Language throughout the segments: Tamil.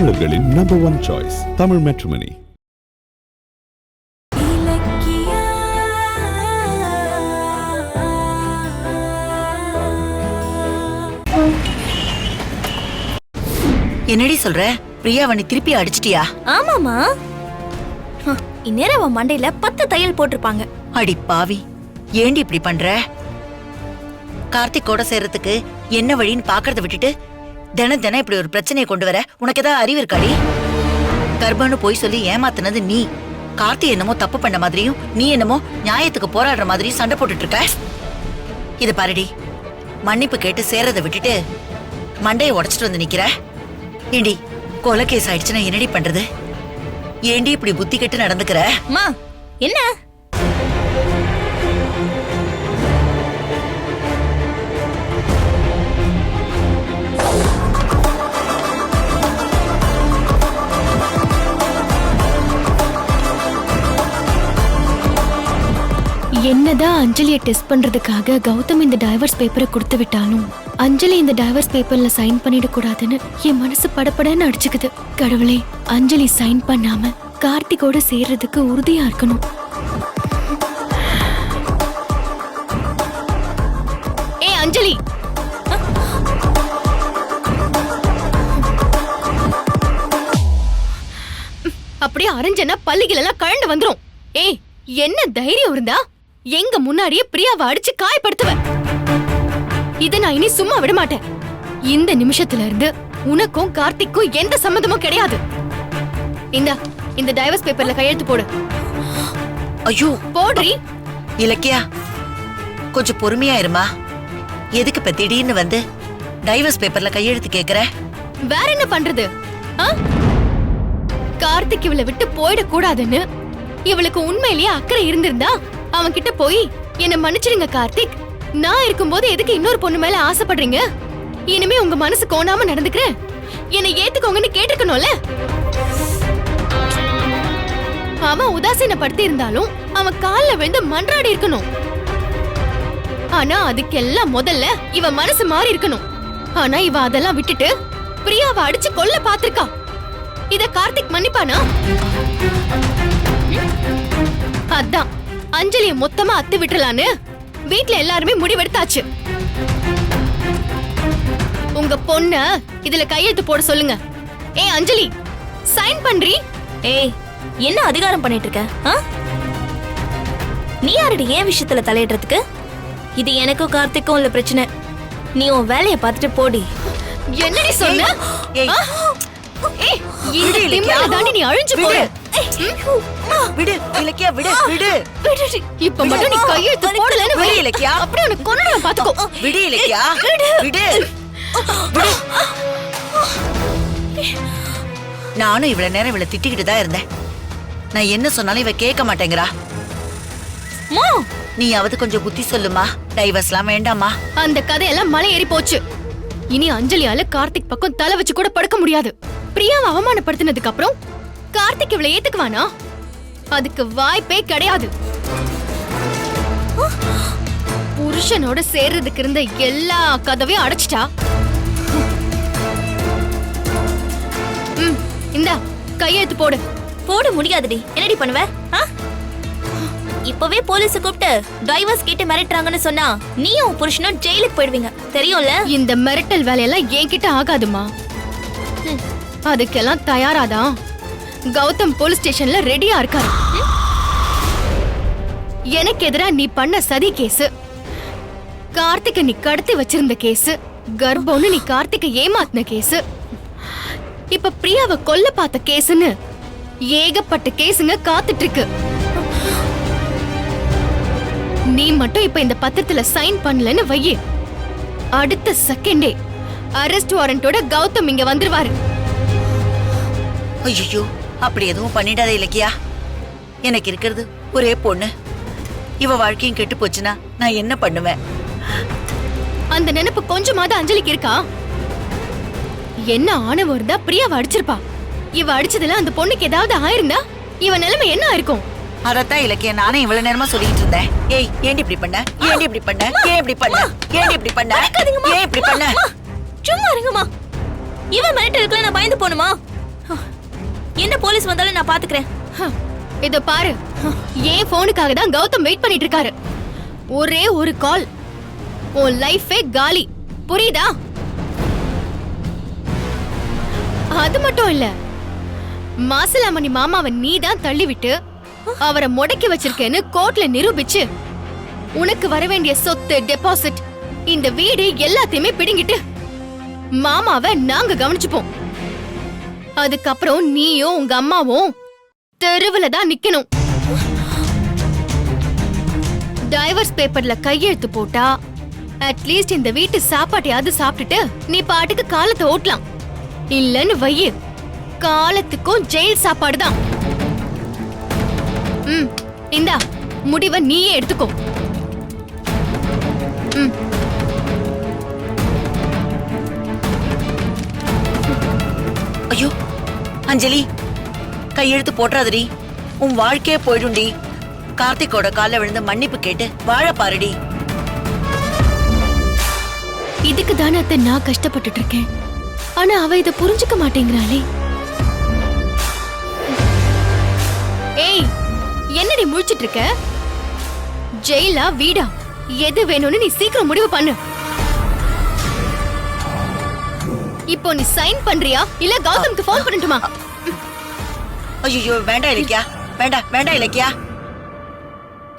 தமிழர்களின் நம்பர் 1 சாய்ஸ் தமிழ் மேட்ரிமோனி. என்னடி சொல்ற? பிரியாவணி திருப்பி அடிச்சிட்டியா? ஆமாமா, இந்நேரம் அவன் மண்டையில 10 தையல் போட்டிருப்பாங்க. அடி பாவி, ஏண்டி இப்படி பண்ற? கார்த்திகோட சேர்றதுக்கு என்ன வழின்னு பாக்குறத விட்டுட்டு தினம் தினம் இப்படி ஒரு பிரச்சனையை கொண்டு வர உனக்கு ஏதாவது அறிவு இருக்காடி? கர்ப்பன்னு போய் சொல்லி ஏமாத்தினது நீ. கார்த்தி என்னமோ தப்பு பண்ண மாதிரியும் நீ என்னமோ நியாயத்துக்கு போராடுற மாதிரியும் சண்டை போட்டுட்டு இருக்க. இத பாருடி, மன்னிப்பு கேட்டு சேர்றத விட்டுட்டு மண்டையை உடைச்சிட்டு வந்து நிக்கிற. ஏண்டி, கொலை கேஸ் ஆயிடுச்சுன்னா என்னடி பண்றது? ஏண்டி இப்படி புத்தி கெட்டு நடந்துக்கிற? அம்மா, என்ன? என்னதான் அஞ்சலியை டெஸ்ட் பண்றதுக்காக கௌதம் இந்த டைவர்ஸ் பேப்பரை கொடுத்து விட்டாலும் அஞ்சலி இந்த டைவர்ஸ் பேப்பர்ல சைன் பண்ணிட கூடாதுன்னு என் மனசு படபடன்னு அடிச்சுக்குது. கடவுளே, அஞ்சலி சைன் பண்ணாம கார்த்திகோட சேர்றதுக்கு உறுதியா இருக்கணும். ஏ அஞ்சலி, அப்படியே அரைஞ்சனா பல்லிகள் எல்லாம் கழண்டு வந்துரும். ஏய், என்ன தைரியம் இருந்தா எங்க முன்னாடியே பிரியாவை அடிச்சு காயப்படுத்துவ. இத நான் இனி சும்மா விட மாட்டேன். இந்த நிமிஷத்துல இருந்து உனக்கும் கார்த்திக்கும் எந்த சம்மந்தமும் கிடையாது. இந்த டைவர்ஸ் பேப்பர்ல கையெழுத்து போடு. ஐயோ, போடுறி. இலக்கியா, கொஞ்சம் பொறுமையா இருமா. எதுக்கு இப்ப திடீர்னு வந்து டைவர்ஸ் பேப்பர்ல கையெழுத்து கேக்குற? வேற என்ன பண்றது? கார்த்திக் இவளை விட்டு போயிட கூடாதுன்னு இவளுக்கு உண்மையிலேயே அக்கறை இருந்திருந்தா அவன் கிட்ட போய் என்ன மன்னிச்சிருங்க கார்த்திக், நான் இருக்கும்போது எதுக்கு இன்னொரு பொண்ணு மேல ஆசைப்படுறீங்க, இனிமே உங்க மனசு கோணாம நடந்துக்கிறேன், என்னை ஏத்துக்கோங்கன்னு கேட்டிருக்கணும்ல. அவன் உதாசீனப்படுத்தி இருந்தாலும் அவன் கால்ல விழுந்து மன்றாடி இருக்கணும். ஆனா அதுக்கெல்லாம் முதல்ல இவ மனசு மாறி இருக்கணும். ஆனா இவ அதெல்லாம் விட்டுட்டு பிரியாவை அடிச்சு கொல்ல பாத்திருக்கா. இத கார்த்திக் மன்னிப்பானா? அதான் அஞ்சலிய மொத்தமா அத்து விட்டுலான்னு வீட்ல எல்லாருமே முடிவெடுத்தாச்சு. உங்க பொண்ண இதுல கையெழுத்து போட சொல்லுங்க. ஏய் அஞ்சலி, சைன் பண்றி. ஏய், என்ன அதிகாரம் பண்ணிட்டு இருக்க? நீ யாரடி ஏன் விஷயத்துல தலையிடுறதுக்கு? இது எனக்கும் கார்த்திக்கும் உள்ள பிரச்சனை. நீ உன் வேலையை பார்த்துட்டு போடி. என்னடி சொன்ன? ஏய், ஏய், இந்த திமிரல தாண்டி நீ அழிஞ்சு போற. விடு இலக்கியா, விடு விடு. இப்ப மட்டும் நீ கையெழுத்து போடலன்னு விடு இலக்கியா. அப்படியே உனக்கு கொன்னுடுவேன் பாத்துக்கோ. விடு இலக்கியா, விடு. நானும் இவ்வளவு நேரம் இவளை திட்டிக்கிட்டு தான் இருந்தேன். நான் என்ன சொன்னாலும் இவ கேட்க மாட்டேங்கிறா. நீயாவது கொஞ்சம் புத்தி சொல்லுமா. டைவர்ஸ்லாம் வேண்டாமா. அந்த கதையெல்லாம் மலை ஏறி போச்சு. இனி அஞ்சலியால கார்த்திக் பக்கம் தலை வச்சு கூட படுக்க முடியாது. பிரியாவை அவமானப்படுத்தினதுக்கு அப்புறம் கார்த்திக் இவளை ஏத்துக்குவானா? அதுக்கு வாய்ப்பே கிடையாது. புருஷனோட சேர்றதுக்கு இருந்த எல்லா கதவையும் அடைச்சிட்டா. இந்தா கையெழுத்து போடு. போட முடியாதுடி. என்னடி பண்ணுவ? இப்பவே போலீஸ் கூப்பிட்டு டைவர்ஸ் கேட்டு மிரட்டுறாங்கன்னு சொன்னா நீயும் புருஷனும் ஜெயிலுக்கு போயிடுவீங்க, தெரியும்ல? இந்த மிரட்டல் வேலையெல்லாம் என்கிட்ட ஆகாதுமா. அதுக்கெல்லாம் தயாராதான் கௌதம் போலீஸ் ஸ்டேஷன்ல ரெடியா இருக்காரு. எனக்கு எதிரா நீ பண்ண சதி கேஸ், கார்த்திகை நீ கடத்தி வச்சிருந்த கேஸ், கர்ப்பம்னு நீ கார்த்திகை ஏமாத்தின கேஸ், இப்ப பிரியாவை கொல்ல பார்த்த கேஸ்னு ஏகப்பட்ட கேஸுங்க காத்துட்டு இருக்கு. நீ மட்டும் இப்ப இந்த பத்திரத்துல சைன் பண்ணலன்னு வையே, அடுத்த செகண்டே அரெஸ்ட் வாரண்டோட கௌதம் இங்க வந்துருவாரு. ஐயோ, அப்படி எதுவும் பண்ணிடாத இலக்கியா. எனக்கு இருக்கிறது ஒரே பொண்ணு. இவ வாழ்க்கையும் கெட்டு போச்சுன்னா நான் என்ன பண்ணுவேன்? அந்த நினைப்பு கொஞ்சமாவது அஞ்சலிக்கு இருக்கா? என்ன ஆணவம் இருந்தா பிரியாவை அடிச்சிருப்பா. இவ அடிச்சதுல அந்த பொண்ணுக்கு ஏதாவது ஆயிருந்தா இவ நிலைமை என்ன ஆயிருக்கும்? அதத்தான் இலக்கியா நானே இவ்வளவு நேரமா சொல்லிட்டு இருந்தேன். ஏய், ஏண்டி இப்படி பண்ண? ஏண்டி இப்படி பண்ண? ஏன் இப்படி பண்ண? ஏண்டி இப்படி பண்ண? ஏன் இப்படி பண்ண? சும்மா இருங்கம்மா. இவன் மிரட்டலுக்குள்ள நான் பயந்து போணுமா? என்ன போலீஸ் வந்தாலும் நான் பாத்துக்கிறேன். இத பாரு, ஏன் போனுக்காக தான் கௌதம் வெயிட் பண்ணிட்டு இருக்காரு. ஒரே ஒரு கால், உன் லைஃபே காலி. புரியுதா? அது மட்டும் இல்ல, மாசிலாமணி மாமாவை நீ தான் தள்ளிவிட்டு அவரை முடக்கி வச்சிருக்கேன்னு கோர்ட்ல நிரூபிச்சு உனக்கு வர வேண்டிய சொத்து, டெபாசிட், இந்த வீடு எல்லாத்தையுமே பிடுங்கிட்டு மாமாவை நாங்க கவனிச்சுப்போம். அதுக்கப்புறம் நீயும் உங்க அம்மாவும் தெருவுல தான் நிக்கணும். டைவர்ஸ் பேப்பர்ல கையெழுத்து போட்டா அட்லீஸ்ட் இந்த வீட்டு சாப்பாட்டையாவது சாப்பிட்டுட்டு நீ பாட்டுக்கு காலத்தை ஓட்டலாம். இல்லன்னு வையு, காலத்துக்கும் ஜெயில் சாப்பாடு தான். இந்தா முடிவை நீயே எடுத்துக்கோ. ஐயோ அஞ்சலி, கையெழுத்து போட்டுறாதடி. உன் வாழ்க்கையே போயிடும்டி. கார்த்திகோட கால்ல விழுந்து மன்னிப்பு கேட்டு வாழ பாருடி. இதுக்கு தானே அத்தை நான் கஷ்டப்பட்டுட்டு இருக்கேன். ஆனா அவ இத புரிஞ்சுக்க மாட்டேங்கிறாளே. ஏய், என்னடி முழிச்சிட்டு இருக்க? ஜெயிலா வீடா, எது வேணும்னு நீ சீக்கிரம் முடிவு பண்ணு. இப்போ நீ சைன் பண்றியா இல்ல கௌதம்க்கு ஃபோன் பண்ணட்டுமா? ஐயோ வேண்டாம் இலக்கியா, வேண்டாம் வேண்டாம் இலக்கியா.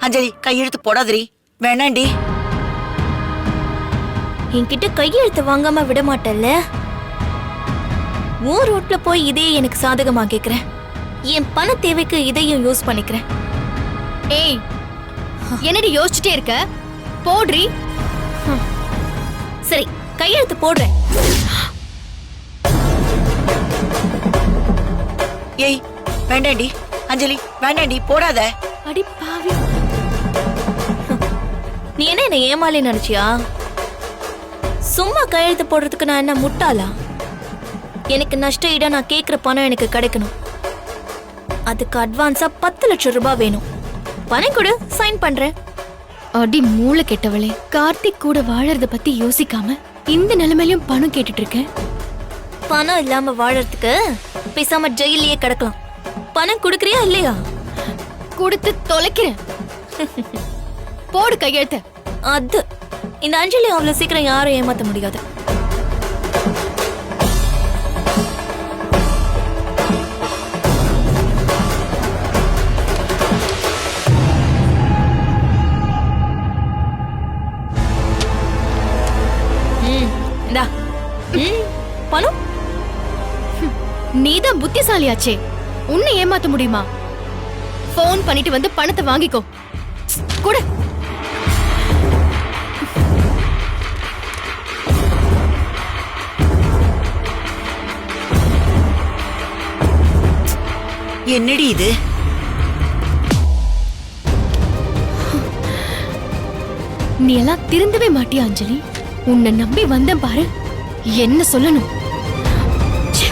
அஞ்சலி கையெழுத்து போடாதடி, வேண்டாண்டி. என்கிட்ட கையெழுத்து வாங்காம விட மாட்டல்ல. ஊர் ரோட்ல போய் இதே எனக்கு சாதகமா கேக்குறேன். என் பண தேவைக்கு இதையும் யூஸ் பண்ணிக்கிறேன். ஏய், என்னடி யோசிச்சுட்டே இருக்க? போடுறி. சரி, கையெழுத்து போடுறேன். ஏய் வேண்டாண்டி அஞ்சலி, வேண்டாண்டி, போடாத. அடி பாவி, நீ என்ன ஏமாலி நினைச்சியா? சும்மா கையெழுத்து போடுறதுக்கு நான் என்ன முட்டாளா? எனக்கு நஷ்ட ஈடா நான் கேக்குற பணம் எனக்கு கிடைக்கணும். அதுக்கு அட்வான்ஸா 10 லட்சம் ரூபாய் வேணும். பணம் கொடு, சைன் பண்றேன். அடி மூளை கெட்டவளே, கார்த்திக் கூட வாழறத பத்தி யோசிக்காம இந்த நிலைமையிலும் பணம் கேட்டுட்டு இருக்கேன். பணம் இல்லாம வாழறதுக்கு பேசாம ஜெயிலே கிடக்கலாம். பணம் கொடுக்கறியா இல்லையா? கொடுத்து தொலைக்கிறேன். போடு கையெழுத்து. அது இந்த அஞ்சலி அவ்வளவு சீக்கிரம் யாரும் ஏமாத்த முடியாது. பணம் நீதான் புத்திசாலியாச்சே, உன்னை ஏமாத்த முடியுமா? போன் பண்ணிட்டு வந்து பணத்தை வாங்கிக்கோ. கூட என்னடி இது? நீ எல்லாம் திருந்தவே மாட்டியா அஞ்சலி? உன்னை நம்பி வந்தேன் பாரு, என்ன சொல்லணும்? ச்சே.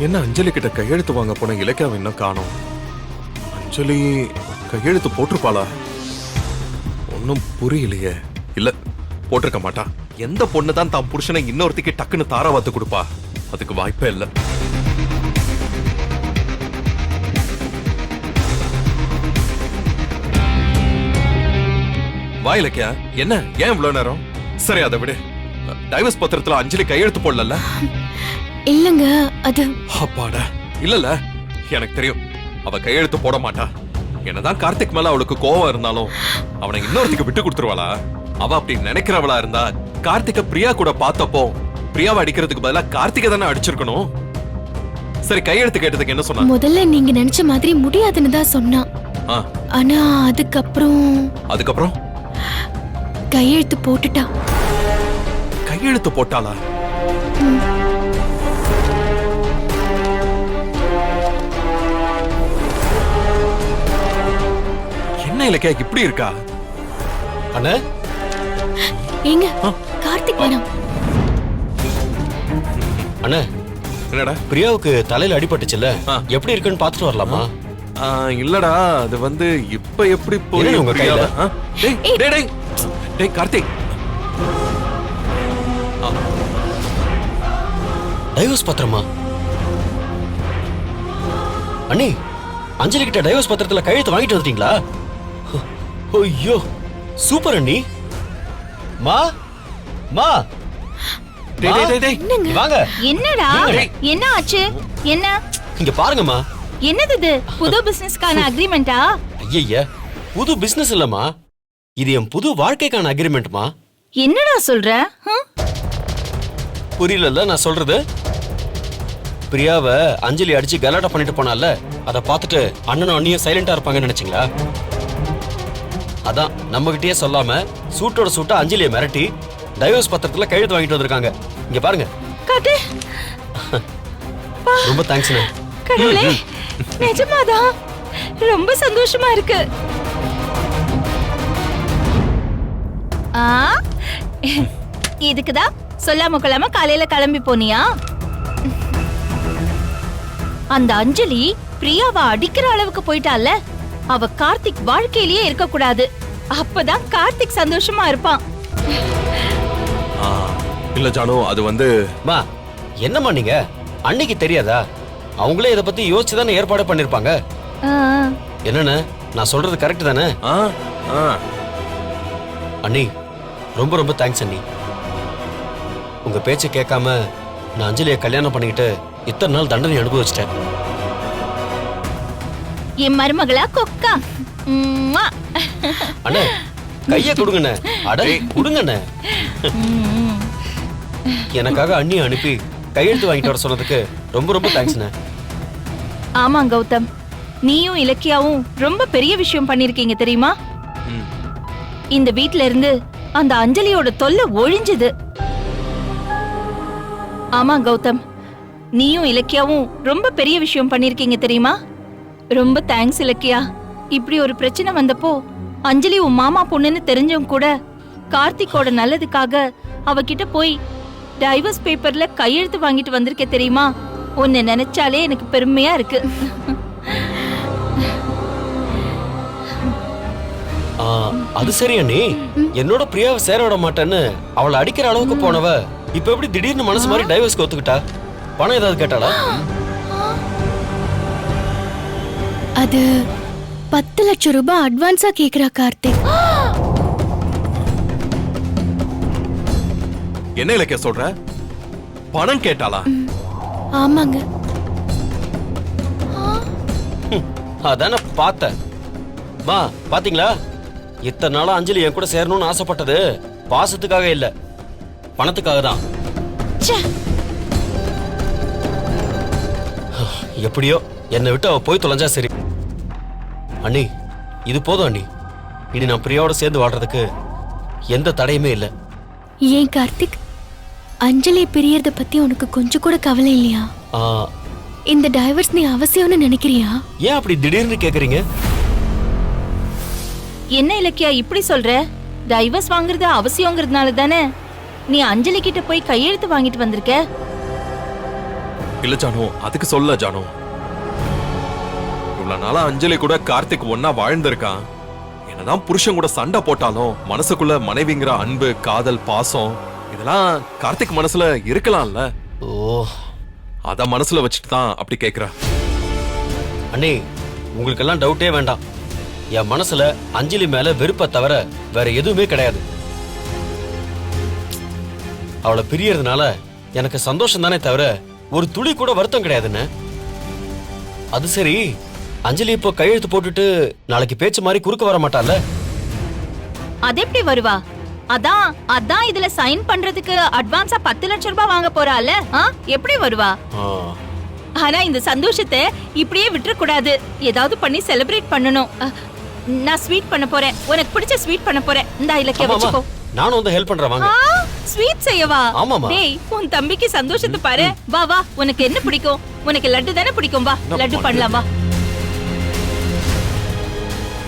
என்ன அஞ்சலி கிட்ட கையெழுத்து வாங்க போன இலக்கியாவை இன்னும் காணோம். அஞ்சலி கையெழுத்து போட்டிருப்பாளா? ஒன்னும் புரியலையே. இல்ல, போட்டிருக்க மாட்டா. எந்த பொண்ணு தான் தான் புருஷனை இன்னொருத்திக்கு டக்குன்னு தாராவாத்து கொடுப்பா? அதுக்கு வாய்ப்பே இல்ல. வா இலக்கியா, என்ன ஏன் இவ்வளவு நேரம்? சரி அதை விடு. டைவர்ஸ் பத்திரத்துல அஞ்சலி கையெழுத்து போடல. இல்லங்க, அது அப்பாடா. இல்லல, எனக்கு தெரியும் அவ கையெழுத்து போட மாட்டா. என்னதான் கார்த்திக் மேல அவளுக்கு கோவம் இருந்தாலும் அவனை இன்னொருத்துக்கு விட்டு கொடுத்துருவாளா? அவ அப்படி நினைக்கிறவளா இருந்தா கார்த்திக பிரியா கூட பார்த்தப்போ பிரியாவை அடிக்கிறதுக்கு பதிலா கார்த்திகை தானே அடிச்சிருக்கணும். சரி, கையெழுத்து கேட்டதுக்கு என்ன சொன்னா? முதல்ல நீங்க நினைச்ச மாதிரி முடியாதுன்னு தான் சொன்னா. ஆனா அதுக்கப்புறம் கையெழுத்து போட்டுட்டா. கையெழுத்து போட்டாளா? என்ன இலக்கியா இப்படி இருக்கா? அண்ணே ஏங்க கார்த்திக் வேணாம். அண்ணே என்னடா பிரியாவுக்கு தலையில அடிபட்டுச்சுல்ல ஆ. எப்படி இருக்குன்னு பாத்துட்டு வரலாமா? இல்லடா அது வந்து இப்ப எப்படி போய் என்னடி உங்க கையில? டேய் டேய் டேய் டேய் கார்த்திக் டைவர்ஸ் பத்திரமா? அண்ணி அஞ்சலி கிட்ட டைவர்ஸ் பத்திரத்துல கையெழுத்து வாங்கிட்டு வந்துட்டீங்களா? ஐயோ சூப்பர் அண்ணி. மா மா டேய் டேய் டேய் டேய் இங்க வாங்க. என்னடா டேய். என்ன ஆச்சு? என்ன இங்க பாருங்கம்மா. என்னது இது? புது பிசினஸ்க்கான அக்ரிமெண்டா? ஐயய்ய புது பிசினஸ் இல்லம்மா, இது என் புது வாழ்க்கைக்கான அக்ரிமெண்ட்மா. என்னடா சொல்ற? ஹம்? புரியலல்ல நான் சொல்றது? பிரியாவை அஞ்சலி அடிச்சு கலாட்டா பண்ணிட்டு போனால, அதை பார்த்துட்டு அண்ணனும் அண்ணியும் சைலண்டா இருப்பாங்கன்னு நினைச்சீங்களா? அதான் நம்ம கிட்டயே சொல்லாம சூட்டோட சூட்டா அஞ்சலியை மிரட்டி டைவர்ஸ் பத்திரத்துல கையெழுத்து வாங்கிட்டு வந்திருக்காங்க. இங்க பாருங்க. காட்டு. ரொம்ப தேங்க்ஸ்ண்ணே. கடவுளே, நிஜமாதான் ரொம்ப சந்தோஷமா இருக்கு. ஆ, இதுக்குதான் சொல்லாம கொள்ளாம காலையில கிளம்பி போனியா? அந்த அஞ்சலி பிரியாவை அடிக்கிற அளவுக்கு போயிட்டால, அவ கார்த்திக் வாழ்க்கையிலேயே இருக்க கூடாது. அப்பதான் கார்த்திக் சந்தோஷமா இருப்பான். இல்ல ஜானு அது வந்து மா என்னம்மா நீங்க அன்னைக்கு தெரியாதா? அவங்களே இதை பத்தி யோசிச்சு தானே ஏற்பாடு பண்ணிருப்பாங்க. ஆ, என்னன்னு நான் சொல்றது கரெக்ட் தானே? ஆ ஆ அண்ணி ரொம்ப ரொம்ப தேங்க்ஸ் அண்ணி. உங்க பேச்சை கேட்காம நான் அஞ்சலியை கல்யாணம் பண்ணிக்கிட்டு இத்தனை நாள் தண்டனை அனுபவிச்சிட்டேன். என் மருமகளா கொக்கா. உம்மா. அண்ணே கைய கொடுங்கண்ணே. அட கொடுங்கண்ணே. எனக்காக அண்ணியை அனுப்பி கையெழுத்து வாங்கிட்டு வர சொன்னதுக்கு ரொம்ப ரொம்ப தேங்க்ஸ்ண்ணே. ஆமா கௌதம், நீயும் இலக்கியாவும் ரொம்ப பெரிய விஷயம் பண்ணிருக்கீங்க தெரியுமா? ம். இந்த வீட்ல இருந்து அந்த அஞ்சலியோட தொல்லை ஒழிஞ்சுது. ஆமா கௌதம், நீயும் இலக்கியாவும் ரொம்ப பெரிய விஷயம் பண்ணிருக்கீங்க தெரியுமா? ரொம்ப தேங்க்ஸ் இலக்கியா. இப்படி ஒரு பிரச்சனை வந்தப்போ அஞ்சலி உன் மாமா பொண்ணுன்னு தெரிஞ்சவங்க கூட கார்த்திக்கோட நல்லதுக்காக அவகிட்ட போய் டைவர்ஸ் பேப்பர்ல கையெழுத்து வாங்கிட்டு வந்திருக்க தெரியுமா? உன்னை நினைச்சாலே எனக்கு பெருமையா இருக்கு. அது சரி அண்ணி, என்னோட பிரியாவை சேர விட மாட்டேன்னு அவளை அடிக்கிற அளவுக்கு போனவ இப்ப எப்படி திடீர்னு மனசு மாதிரி டைவர்ஸ்க்கு ஒத்துக்கிட்டா? பணம் ஏதாவது கேட்டாளா? அது 10 லட்சம் ரூபாய் அட்வான்ஸா கேக்குறா கார்த்திக். என்ன இலக்கிய சொல்ற? பணம் கேட்டாளா? ஆமாங்க. அதான பார்த்தேன். மா பாத்தீங்களா, இத்தனை நாளா அஞ்சலி என் கூட சேரணும்னு ஆசைப்பட்டது பாசத்துக்காக இல்ல, பணத்துக்காக தான். எப்படியோ என்னை விட்டு அவ போய் தொலைஞ்சா சரி. அண்ணி இது போதும் அண்ணி. இனி நான் பிரியாவோட சேர்ந்து வாழ்றதுக்கு எந்த தடையுமே இல்லை. ஏன் கார்த்திக், அஞ்சலி பிரியறத பத்தி உனக்கு கொஞ்சம் கூட கவலை இல்லையா? ஆ, இந்த டைவர்ஸ் நீ அவசியம்னு நினைக்கிறியா? ஏன் அப்படி திடீர்னு கேக்குறீங்க? என்ன இலக்கியா இப்படி சொல்ற? டைவர்ஸ் வாங்குறது அவசியங்கிறதுனால தானே நீ அஞ்சலி கிட்ட போய் கையெழுத்து வாங்கிட்டு வந்திருக்க. இல்ல ஜானு அதுக்கு சொல்ல ஜானு. இவ்வளவு நாளா அஞ்சலி கூட கார்த்திக் ஒன்னா வாழ்ந்திருக்கான். என்னதான் புருஷன் கூட சண்டை போட்டாலும் மனசுக்குள்ள மனைவிங்கிற அன்பு, காதல், பாசம் இதெல்லாம் கார்த்திக் மனசுல இருக்கலாம்ல. ஓ, அத மனசுல வச்சுட்டு தான் அப்படி கேக்குறா. அண்ணி உங்களுக்கெல்லாம் டவுட்டே வேண்டாம். என் மனசுல அஞ்சலி மேல வெறுப்பை தவிர வேற எதுவுமே கிடையாது. அவளை பிரியறதுனால எனக்கு சந்தோஷம் தானே தவிர ஒரு துளி கூட வருத்தம் கிடையாதுன்னு. அது சரி, அஞ்சலி இப்போ கையெழுத்து போட்டுட்டு நாளைக்கு பேச்சு மாதிரி குறுக்க வர மாட்டால? அது எப்படி வருவா? அதான் அதான் இதுல சைன் பண்றதுக்கு அட்வான்ஸா 10 லட்சம் ரூபாய் வாங்க போறால, எப்படி வருவா? ஆ, ஆனா இந்த சந்தோஷத்தை இப்படியே விட்டுற கூடாது. ஏதாவது பண்ணி செலிப்ரேட் பண்ணணும். நான் ஸ்வீட் பண்ண போறேன். உனக்கு பிடிச்ச ஸ்வீட் பண்ண போறேன். இந்த இலக்கிய ஆமாமா, வச்சுக்கோ. நானும் வந்து ஹெல்ப் பண்றேன் வாங்க. ஸ்வீட் செய்யவா? ஆமாமா. டேய், உன் தம்பிக்கு சந்தோஷத்தை பாரு. வா வா, உனக்கு என்ன பிடிக்கும்? உனக்கு லட்டு தானே பிடிக்கும். வா லட்டு பண்ணலாம் வா.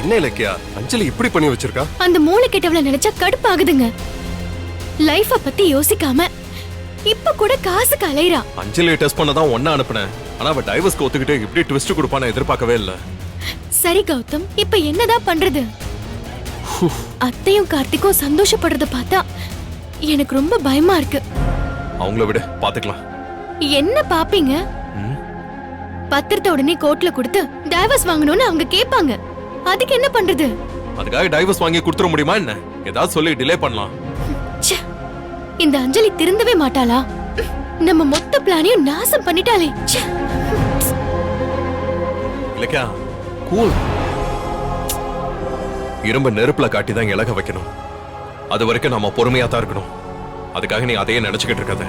என்ன இலக்கியா அஞ்சலி இப்படி பண்ணி வச்சிருக்கா? அந்த மூளை கெட்டவள நினைச்சா கடுப்பாகுதுங்க. லைஃப பத்தி யோசிக்காம இப்ப கூட காசுக்கு அலையறா. அஞ்சலியை டெஸ்ட் பண்ண தான் ஒண்ணா அனுப்புனேன். ஆனா அவ டைவர்ஸ்க்கு ஒத்துக்கிட்டு இப்படி ட்விஸ்ட் கொடுப்பான்னு எதிர்பார்க்கவே இல்ல. சரி கௌதம், இப்ப என்னதான் பண்றது? அத்தையும் கார்த்திக்கும் சந்தோஷப்படுறத பார்த்தா எனக்கு ரொம்ப பயமா இருக்கு. அவங்கள விட பாத்துக்கலாம். என்ன பாப்பீங்க? பத்திரத்தை உடனே கோர்ட்ல கொடுத்து டைவர்ஸ் வாங்கணும்னு அவங்க கேட்பாங்க. அதுக்கு என்ன பண்றது? அதுக்காக டைவர்ஸ் வாங்கி கொடுத்துட முடியுமா என்ன? ஏதாவது சொல்லி டிலே பண்ணலாம். ச்சே, இந்த அஞ்சலி திருந்தவே மாட்டாளா? நம்ம மொத்த பிளானையும் நாசம் பண்ணிட்டாளே. ச்சே. இலக்கியா கூல். இரும்ப நெருப்புல காட்டி தான் இலக வைக்கணும். அது வரைக்கும் நாம பொறுமையா தான் இருக்கணும். அதுக்காக நீ அதையே நினைச்சுக்கிட்டு இருக்காத.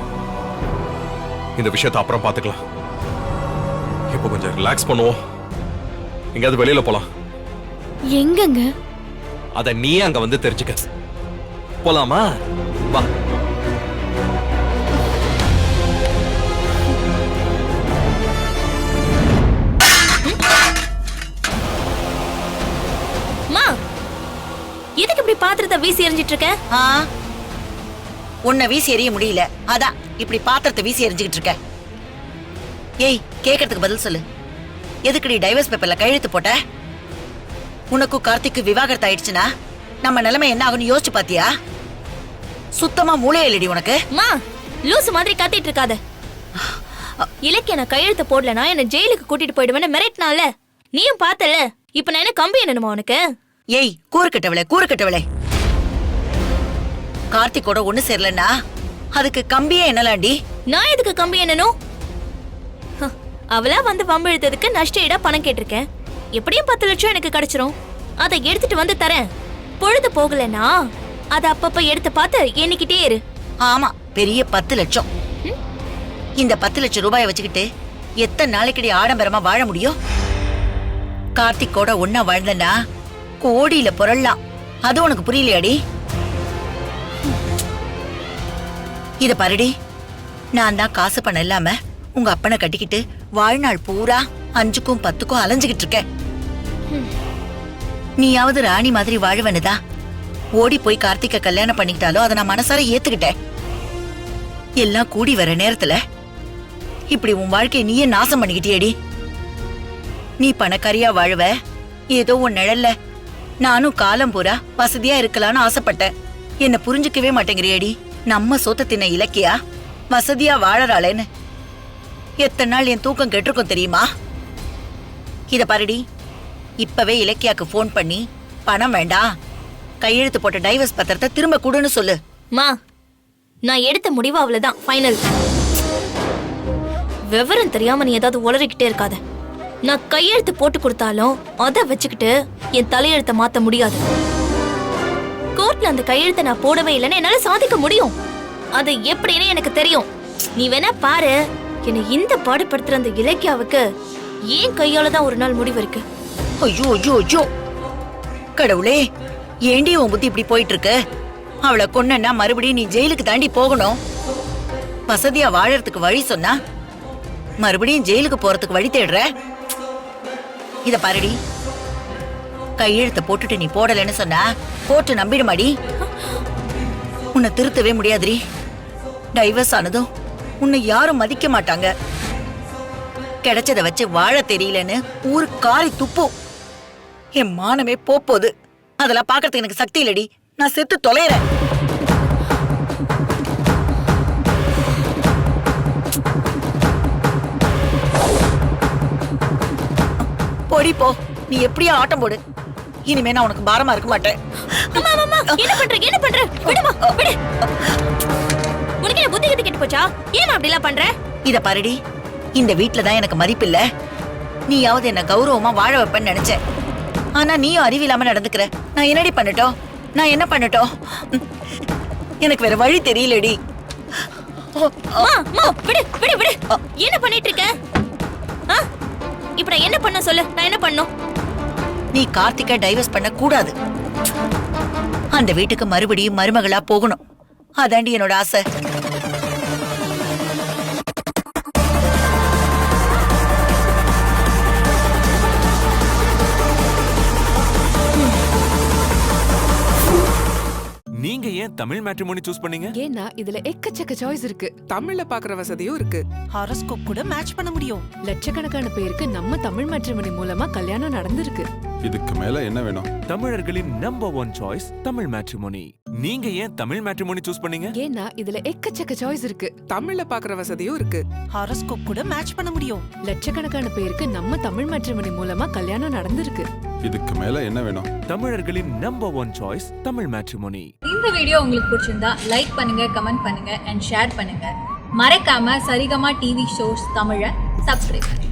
இந்த விஷயத்தை அப்புறம் பாத்துக்கலாம். இப்போ கொஞ்சம் ரிலாக்ஸ் பண்ணுவோம். எங்கயாவது வெளியில போலாம். எங்கங்க? அத நீயே அங்க வந்து தெரிஞ்சுக்க. போலாமா? வா. மா, எதுக்கு இப்படி பாத்திரத்தை வீசி எறிஞ்சிட்டு இருக்க? ஆ, உன்னை வீசி எறிய முடியல, அதான் இப்படி பாத்திரத்தை வீசி எறிஞ்சுக்கிட்டு இருக்க. ஏய், கேக்குறதுக்கு பதில் சொல்லு. எதுக்குடி டைவர்ஸ் பேப்பர்ல கையெழுத்து போட்ட? உனக்கும் கார்த்திக்கு விவாகரத்து ஆயிடுச்சுன்னா நம்ம நிலைமை என்ன ஆகும்னு யோசிச்சு பாத்தியா? சுத்தமா மூளையே இல்லடி உனக்கு. மா, லூசு மாதிரி கத்திட்டு இருக்காத. இலக்கிய நான் கையெழுத்து போடலனா என்ன ஜெயிலுக்கு கூட்டிட்டு போயிடுவேன்னு மிரட்டினால, நீயும் பார்த்தல. இப்ப நான் என்ன கம்பி என்னணுமா உனக்கு? ஏய், கூறு கட்டவளே. கார்த்திக்கோட ஒண்ணு சேரலன்னா அதுக்கு கம்பியே என்னலாண்டி? நான் எதுக்கு கம்பி என்னனும்? அவளா வந்து வம்பு இழுத்ததுக்கு நஷ்ட ஈடா பணம் கேட்டிருக்கேன். எப்படியும் 10 லட்சம் எனக்கு கிடைச்சிரும். அதை எடுத்துட்டு வந்து தரேன். பொழுது போகலன்னா அதை அப்பப்ப எடுத்து பார்த்து எண்ணிக்கிட்டே இரு. ஆமா, பெரிய 10 லட்சம். இந்த 10 லட்சம் ரூபாயை வச்சுக்கிட்டு எத்தனை நாளைக்கடி ஆடம்பரமா வாழ முடியும்? கார்த்திக்கோட ஒன்னா வாழ்ந்தனா கோடியில புரளலாம். அது உனக்கு புரியலையாடி? இத பாருடி, நான் தான் காசு பணம் இல்லாம உங்க அப்பனை கட்டிக்கிட்டு வாழ்நாள் பூரா 5க்கும் 10க்கும் அலைஞ்சுகிட்டு இருக்கேன். நீயாவது ராணி மாதிரி வாழ்வனுதா ஓடி போய் கார்த்திக்க கல்யாணம் பண்ணிக்கிட்டாலோ அதை நான் மனசார ஏத்துக்கிட்டேன். எல்லாம் கூடி வர நேரத்துல இப்படி உன் வாழ்க்கையை நீயே நாசம் பண்ணிக்கிட்டியடி. நீ பணக்காரியா வாழுவ, ஏதோ உன் நிழல்ல நானும் காலம் பூரா வசதியா இருக்கலாம்னு ஆசைப்பட்டேன். என்ன புரிஞ்சுக்கவே மாட்டேங்கிறியடி. நம்ம சொத்த தின்ன இலக்கியா வசதியா வாழறாளேன்னு எத்தனை நாள் என் தூக்கம் கெட்டிருக்கும் தெரியுமா? இத பாருடி, இப்பவே இலக்கியாக்கு போன் பண்ணி பணம் வேண்டாம், கையெழுத்து போட்ட டைவர்ஸ் பத்திரத்தை திரும்ப கொடுன்னு சொல்லு. மா, நான் எடுத்த முடிவு அவ்வளவுதான், ஃபைனல். விவரம் தெரியாம நீ ஏதாவது உளறிக்கிட்டே இருக்காத. நான் கையெழுத்து போட்டு கொடுத்தாலும் அதை வச்சுக்கிட்டு என் தலையெழுத்தை மாத்த முடியாது. கோர்ட்ல அந்த கையெழுத்தை நான் போடவே இல்லைன்னு என்னால சாதிக்க முடியும். அது எப்படின்னு எனக்கு தெரியும். நீ வேணா பாரு. என்னை இந்த பாடுபடுத்துற அந்த இலக்கியாவுக்கு ஏன் கையால தான் ஒரு நாள் முடிவு இருக்கு. ஐயோ ஐயோ ஐயோ, கடவுளே, ஏண்டி உன் புத்தி இப்படி போயிட்டு இருக்கு? அவளை கொன்னா மறுபடியும் நீ ஜெயிலுக்கு தாண்டி போகணும். வசதியா வாழறதுக்கு வழி சொன்னா மறுபடியும் ஜெயிலுக்கு போறதுக்கு வழி தேடுற. இத பாருடி, கையெழுத்த போட்டுட்டு நீ போடலன்னு சொன்னா கோர்ட்டு நம்பிடுமாடி? உன்னை திருத்தவே முடியாதுடி. டைவர்ஸ் ஆனதும் உன்னை யாரும் மதிக்க மாட்டாங்க. கிடைச்சத வச்சு வாழ தெரியலன்னு ஊரு காரி துப்பு. என் மானமே போகுது. அதெல்லாம் பாக்குறதுக்கு எனக்கு சக்தி இல்லடி. நான் செத்து தொலைறேன். போடி போ, நீ எப்படியா ஆட்டம் போடு. இனிமே நான் உனக்கு பாரமா இருக்க மாட்டேன். என்ன பண்ற? விடுமா, விடு. உனக்கு என்ன புத்தி கெட்டு போச்சா? ஏன் அப்படி எல்லாம் பண்ற? இத பாருடி, இந்த வீட்ல தான் எனக்கு மதிப்பு இல்ல. நீயாவது என்ன கௌரவமா வாழ வைப்பேன்னு நினைச்சேன். ஆனா நீயும் அறிவில்லாம நடந்துக்கிற. நான் என்னடி பண்ணட்டும்? நான் என்ன பண்ணட்டும்? எனக்கு வேற வழி தெரியலடி. விடு விடு விடு. என்ன பண்ணிட்டு இருக்க? இப்ப நான் என்ன பண்ண சொல்லு. நான் என்ன பண்ணும்? நீ கார்த்திகை டைவர்ஸ் பண்ண கூடாது. அந்த வீட்டுக்கு மறுபடியும் மருமகளா போகணும். அதாண்டி என்னோட ஆசை. நீங்க ஏன் தமிழ் மேட்ரிமோனி சூஸ் பண்ணீங்க? ஏன்னா இதுல எக்கச்சக்க சாய்ஸ் இருக்கு. தமிழ்ல பாக்குற வசதியும் இருக்கு. ஹாரோஸ்கோப் கூட மேட்ச் பண்ண முடியும். லட்சக்கணக்கான பேருக்கு நம்ம தமிழ் மேட்ரிமோனி மூலமா கல்யாணம் நடந்திருக்கு. இதுக்கு மேல என்ன வேணும்? தமிழர்களின் நம்பர் 1 சாய்ஸ் தமிழ் மேட்ரிமோனி. நீங்க ஏன் தமிழ் மேட்ரிமோனி சூஸ் பண்ணீங்க? ஏன்னா இதுல எக்கச்சக்க சாய்ஸ் இருக்கு. தமிழ்ல பாக்குற வசதியும் இருக்கு. ஹாரோஸ்கோப் கூட மேட்ச் பண்ண முடியும். லட்சக்கணக்கான பேருக்கு நம்ம தமிழ் மேட்ரிமோனி மூலமா கல்யாணம் நடந்திருக்கு. இதுக்கு மேல என்ன வேணும்? தமிழர்களின் நம்பர் 1 சாய்ஸ் தமிழ் மேட்ரிமோனி. இந்த வீடியோ உங்களுக்கு பிடிச்சிருந்தா லைக் பண்ணுங்க, கமெண்ட் பண்ணுங்க அண்ட் ஷேர் பண்ணுங்க. மறக்காம சரிகமா டிவி ஷோஸ் தமிழை சப்ஸ்கிரைப் பண்ணுங்க.